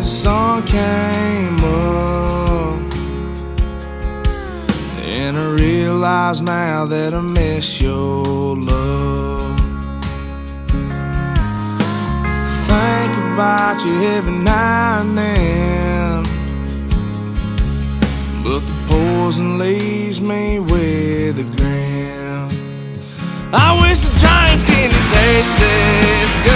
as the sun came up, and I realize now that I miss your love. Think about you every now and then, but the poison leaves me with a grin. I wish the drinks didn't taste this good.